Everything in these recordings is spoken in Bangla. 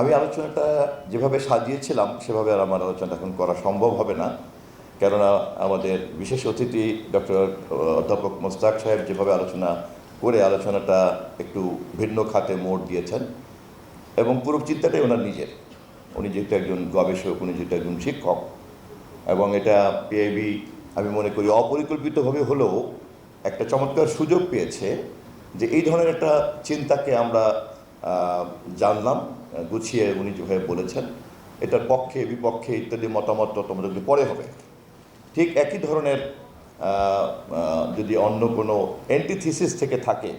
আমি আলোচনাটা যেভাবে সাজিয়েছিলাম সেভাবে আর আমার আলোচনাটা এখন করা সম্ভব হবে না, কেননা আমাদের বিশেষ অতিথি ডক্টর অধ্যাপক মোস্তাক সাহেব যেভাবে আলোচনা করে আলোচনাটা একটু ভিন্ন খাতে মোড় দিয়েছেন এবং পুরো চিন্তাটাই ওনার নিজের। উনি যেহেতু একজন গবেষক, উনি যেহেতু একজন শিক্ষক, এবং এটা পিআইবি আমি মনে করি অপরিকল্পিতভাবে হলেও একটা চমৎকার সুযোগ পেয়েছে যে এই ধরনের একটা চিন্তাকে আমরা জানলাম, গুছিয়ে উনি যেভাবে বলেছেন এটার পক্ষে বিপক্ষে ইত্যাদি মতামত তোমাদের পরে হবে। ঠিক একই ধরনের যদি অন্য কোনো অ্যান্টিথিসিস থেকে থাকে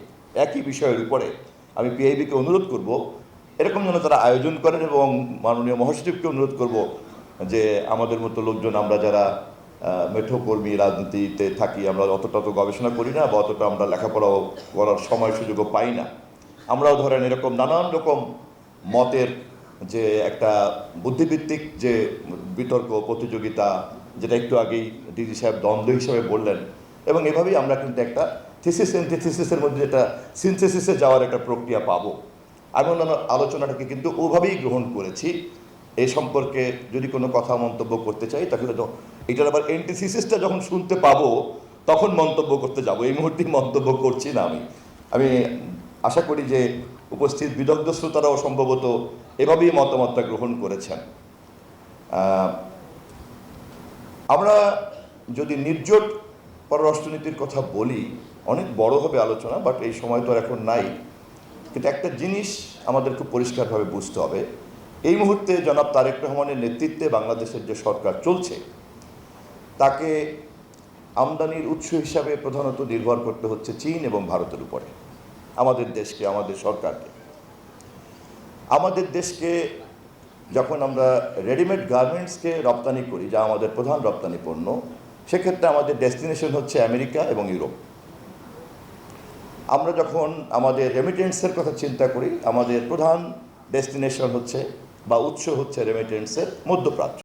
একই বিষয়ের উপরে, আমি পিআইবিকে অনুরোধ করব এরকম যেন তারা আয়োজন করেন, এবং মাননীয় মহাসচিবকে অনুরোধ করব যে আমাদের মতো লোকজন, আমরা যারা মেঠোকর্মী রাজনীতিতে থাকি, আমরা অতটা তো গবেষণা করি না বা অতটা আমরা লেখাপড়াও করার সময় সুযোগও পাই না, আমরাও ধরেন এরকম নানান রকম মতের যে একটা বুদ্ধিভিত্তিক যে বিতর্ক প্রতিযোগিতা, যেটা একটু আগেই ডিজি সাহেব দ্বন্দ্ব হিসেবে বললেন, এবং এভাবেই আমরা কিন্তু একটা থিসিস অ্যান্টিথিসিসের মধ্যে একটা সিনথেসিসে যাওয়ার একটা প্রক্রিয়া পাবো। আমি অন্যান্য আলোচনাটাকে কিন্তু ওভাবেই গ্রহণ করেছি। এই সম্পর্কে যদি কোনো কথা মন্তব্য করতে চাই তাহলে তো এটার আবার অ্যান্টিথিসিসটা যখন শুনতে পাবো তখন মন্তব্য করতে যাব, এই মুহূর্তে মন্তব্য করছি না। আমি আশা করি যে উপস্থিত বিদগ্ধ শ্রোতারাও সম্ভবত এভাবেই মতামতটা গ্রহণ করেছেন। আমরা যদি নির্জোট পররাষ্ট্রনীতির কথা বলি, অনেক বড় হবে আলোচনা, বাট এই সময় তো আর এখন নাই। কিন্তু একটা জিনিস আমাদের খুব পরিষ্কারভাবে বুঝতে হবে, এই মুহূর্তে জনাব তারেক রহমানের নেতৃত্বে বাংলাদেশের যে সরকার চলছে তাকে আমদানির উৎস হিসাবে প্রধানত নির্ভর করতে হচ্ছে চীন এবং ভারতের উপরে। আমাদের দেশকে, আমাদের সরকারকে, আমাদের দেশকে যখন আমরা রেডিমেড গার্মেন্টসকে রপ্তানি করি, যা আমাদের প্রধান রপ্তানি পণ্য, সেক্ষেত্রে আমাদের ডেস্টিনেশন হচ্ছে আমেরিকা এবং ইউরোপ। আমরা যখন আমাদের রেমিটেন্সের কথা চিন্তা করি, আমাদের প্রধান ডেস্টিনেশন হচ্ছে বা উৎস হচ্ছে রেমিটেন্সের মধ্যপ্রাচ্য।